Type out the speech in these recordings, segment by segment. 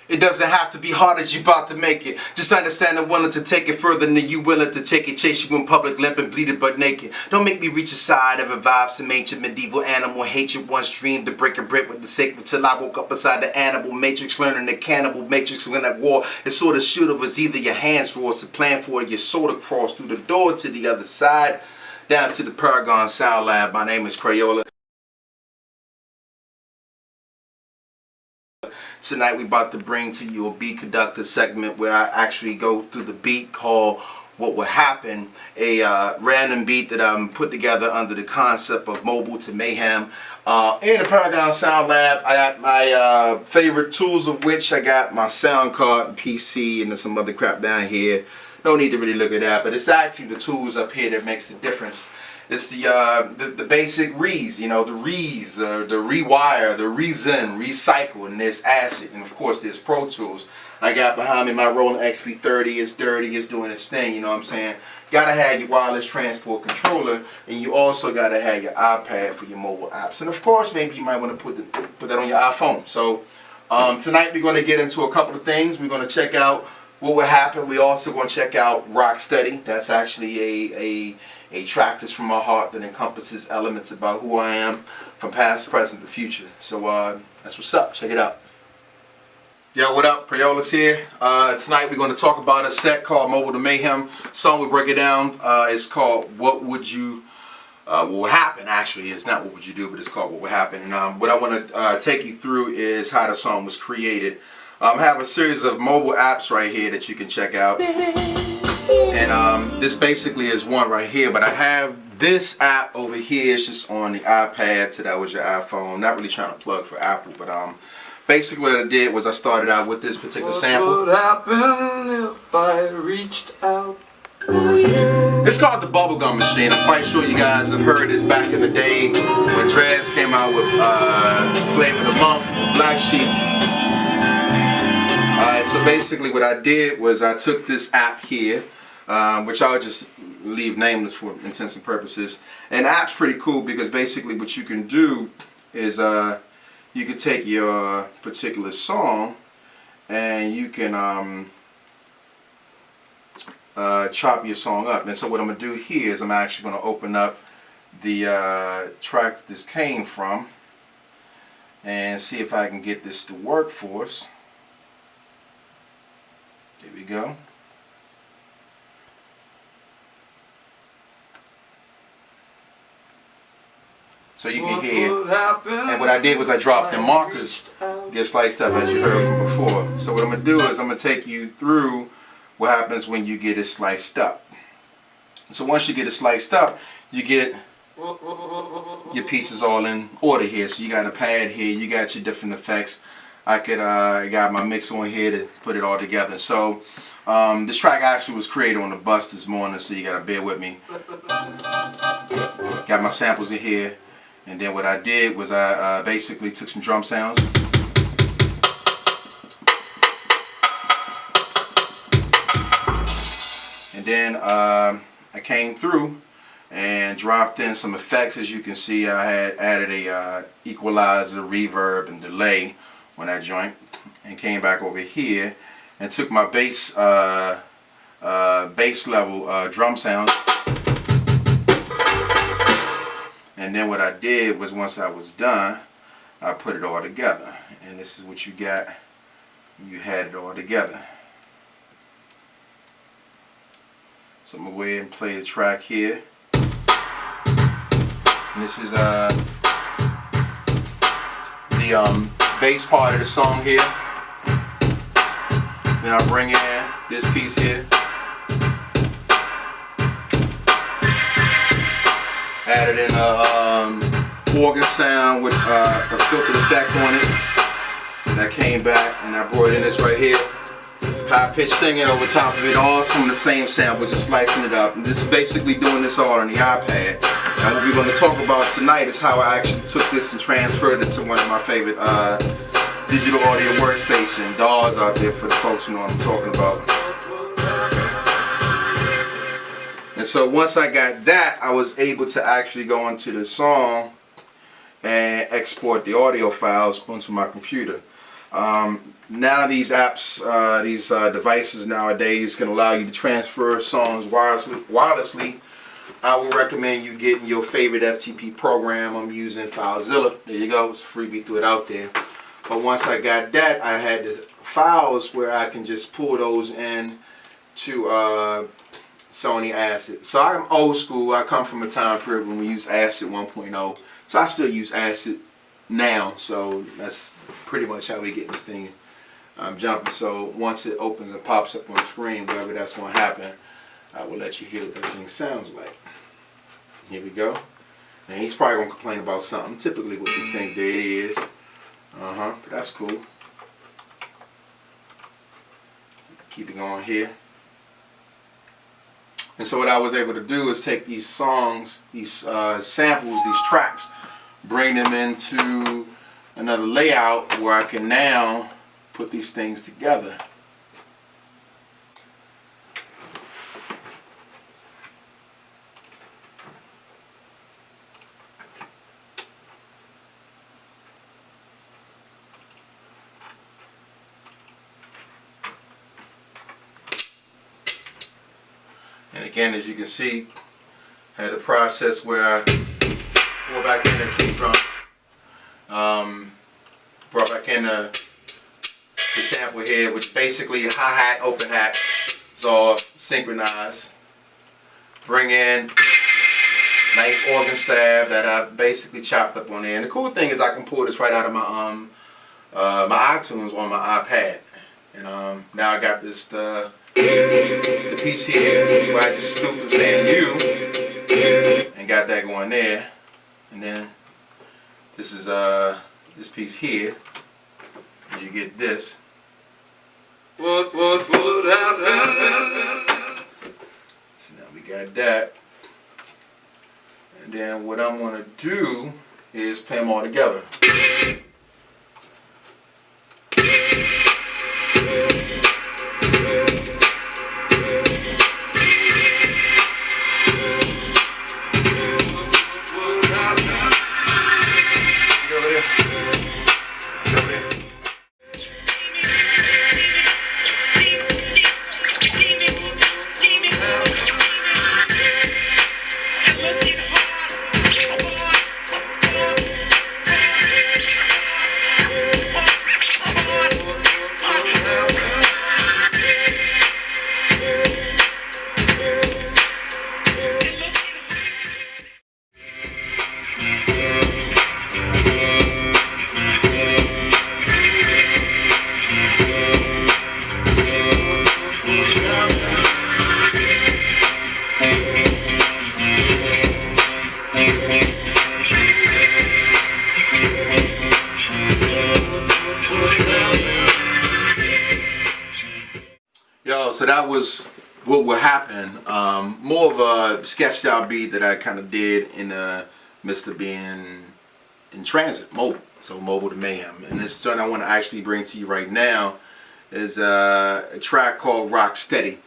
It doesn't have to be hard as you about to make it. Just understand I'm willing to take it further than you willing to take it. Chase you in public, limp and bleeding but naked. Don't make me reach a side and revive some ancient medieval animal hatred. Once dreamed to break a brick with the sacred till I woke up beside the animal matrix, learning the cannibal matrix. When that war, it sort of shoot was either your hands for us to plan for it, your soul to cross through the door to the other side. Down to the Paragon Sound Lab. My name is Krayola. Tonight we about to bring to you a beat conductor segment where I actually go through the beat called What Would Happen, a random beat that I'm put together under the concept of mobile to mayhem. In the Paragon Sound Lab, I got my favorite tools, of which I got my sound card, PC, and then some other crap down here. No need to really look at that, but it's actually the tools up here that makes the difference. It's the basic re's, you know, the re's, the rewire, the reason, recycle, and there's acid, and of course there's Pro Tools. I got behind me my Roland XP30. It's dirty, it's doing its thing, you know what I'm saying? Gotta have your wireless transport controller, and you also gotta have your iPad for your mobile apps, and of course maybe you might want to put that on your iPhone. So tonight we're going to get into a couple of things. We're going to check out What Would Happen. We're also going to check out Rock Steady. That's actually a track that's from my heart that encompasses elements about who I am from past, present, the future. So that's what's up. Check it out. Yo, what up? Krayola's here. Tonight we're going to talk about a set called Mobile to Mayhem. Song we break it down. It's called What Would Happen. Actually, it's not What Would You Do, but it's called What Would Happen. And what I want to take you through is how the song was created. I have a series of mobile apps right here that you can check out. And this basically is one right here, but I have this app over here. It's just on the iPad, so that was your iPhone. I'm not really trying to plug for Apple, but basically what I did was I started out with this particular sample. What would happen if I reached out? It's called the Bubblegum Machine. I'm quite sure you guys have heard this back in the day when Drez came out with Flavor of the Month, Black Sheep. Alright, so basically what I did was I took this app here, which I'll just leave nameless for intents and purposes. And the app's pretty cool because basically what you can do is you can take your particular song and you can chop your song up. And so what I'm going to do here is I'm actually going to open up the track this came from and see if I can get this to work for us. There we go. So you can hear, and what I did was I dropped the markers, get sliced up as you heard from before. So what I'm going to do is I'm going to take you through what happens when you get it sliced up. So once you get it sliced up, you get your pieces all in order here. So you got a pad here, you got your different effects. I got my mix on here to put it all together. So this track actually was created on the bus this morning, so you gotta bear with me. Got my samples in here, and then what I did was I basically took some drum sounds. And then I came through and dropped in some effects. As you can see, I had added a equalizer, reverb, and delay on that joint, and came back over here and took my bass level drum sounds, and then what I did was once I was done, I put it all together, and this is what you got. You had it all together. So I'm gonna go ahead and play the track here, and this is the bass part of the song here. Then I bring in this piece here. Added in a organ sound with a filtered effect on it. And I came back and I brought in this right here. High pitched singing over top of it, all some of the same sample, just slicing it up. And this is basically doing this all on the iPad. And what we're going to talk about tonight is how I actually took this and transferred it to one of my favorite digital audio workstation DAWs out there for the folks who know what I'm talking about. And so once I got that, I was able to actually go into the song and export the audio files onto my computer. Now these apps, these devices nowadays can allow you to transfer songs wirelessly. I would recommend you getting your favorite FTP program. I'm using FileZilla. There you go. It's a freebie, threw it out there. But once I got that, I had the files where I can just pull those in to Sony Acid. So I'm old school. I come from a time period when we used Acid 1.0. So I still use Acid now. So that's pretty much how we get this thing jumping. So once it opens and pops up on the screen, wherever that's going to happen, I will let you hear what that thing sounds like. Here we go. And he's probably going to complain about something. Typically with these things, there it is. But that's cool. Keep it going here. And so what I was able to do is take these songs, these samples, these tracks, bring them into another layout where I can now put these things together. And again, as you can see, I had a process where I pull back in the kick drum, brought back in the sample here, which basically a hi-hat, open hat, it's all synchronized. Bring in nice organ stab that I basically chopped up on there. And the cool thing is I can pull this right out of my my iTunes on my iPad. And now I got this the piece here where I just scooped and saying you and got that going there. And then this is this piece here. And you get this. What would happen? So now we got that. And then what I'm gonna do is play them all together. So that was what would happen. More of a sketched out beat that I kind of did in the midst of being in transit, mobile. So mobile to mayhem. And this joint I want to actually bring to you right now is a track called Rock Steady.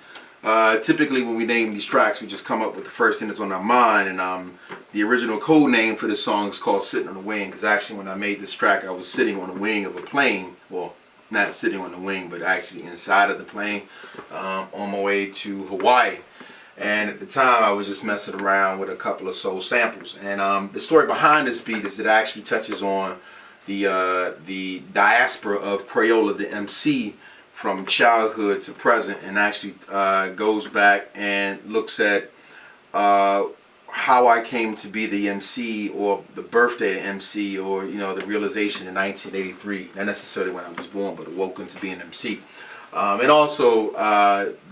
Typically when we name these tracks, we just come up with the first thing that's on our mind. And the original code name for this song is called Sitting on the Wing. Because actually when I made this track, I was sitting on the wing of a plane. Well, not sitting on the wing, but actually inside of the plane on my way to Hawaii. And at the time, I was just messing around with a couple of soul samples. And the story behind this beat is it actually touches on the diaspora of Krayola, the MC, from childhood to present, and actually goes back and looks at how I came to be the MC, or the birthday of MC, or the realization in 1983, not necessarily when I was born, but awoken to be an MC, and also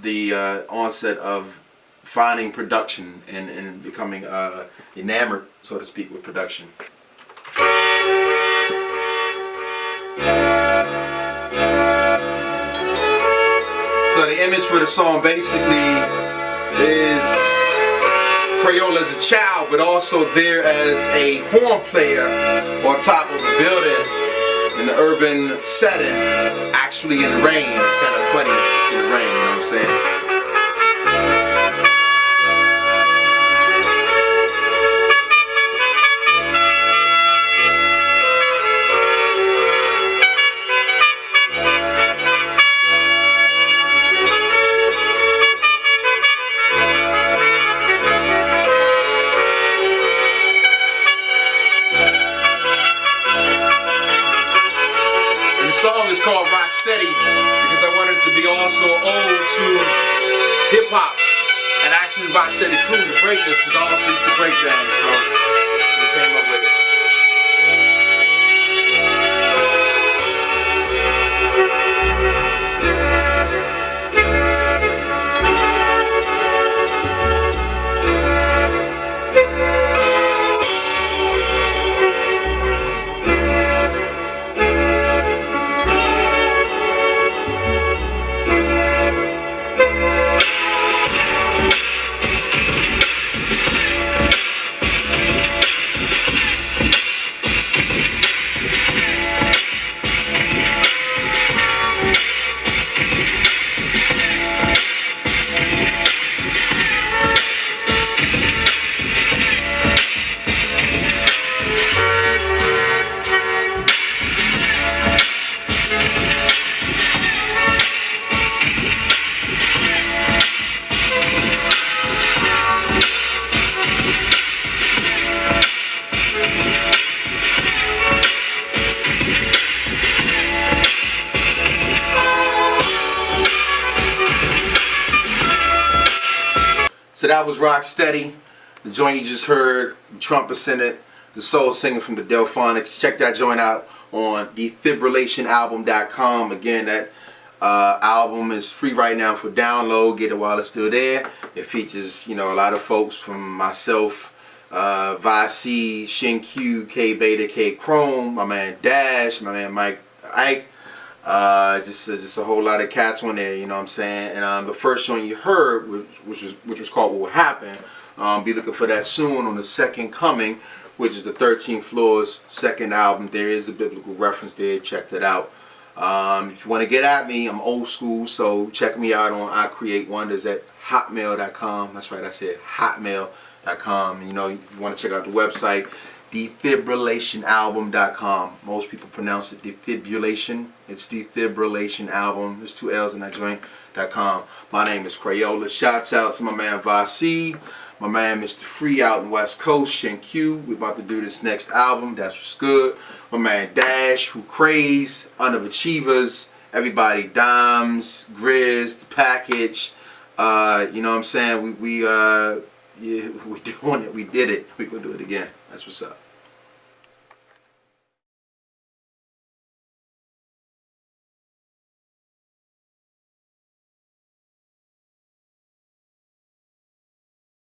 the onset of finding production and becoming enamored, so to speak, with production. So the image for the song basically is Krayola as a child, but also there as a horn player on top of a building in the urban setting, actually in the rain. It's kind of funny, it's in the rain, you know what I'm saying? ode to hip hop and actually Rocksteady crew, the breakers, because I also used to break dance, so we came up with it. So that was Rocksteady. The joint you just heard, the trumpets in it, the soul singer from the Delphonics. Check that joint out on defibrillationalbum.com. Again, that album is free right now for download. Get it while it's still there. It features, you know, a lot of folks from myself, Vasi, Shin Q, K Beta, K Chrome, my man Dash, my man Mike Ike. Just a whole lot of cats on there, you know what I'm saying. And the first joint you heard, which was called What Will Happen, be looking for that soon on the Second Coming, which is the 13 Floors second album. There is a biblical reference there. Check that out. If you want to get at me, I'm old school, so check me out on I Create Wonders at hotmail.com. That's right, I said hotmail.com. You know, if you want to check out the website, defibrillationalbum.com. Most people pronounce it defibrillation. It's defibrillation album. There's 2 L's in that joint.com. My name is Krayola. Shouts out to my man Vasi, my man Mr. Free out in West Coast, Shin Q. We're about to do this next album. That's what's good. My man Dash, Who Craze, Underachievers, everybody, Dimes, Grizz, The Package. You know what I'm saying? Yeah, we doing it. We did it. We gonna do it again. That's what's up.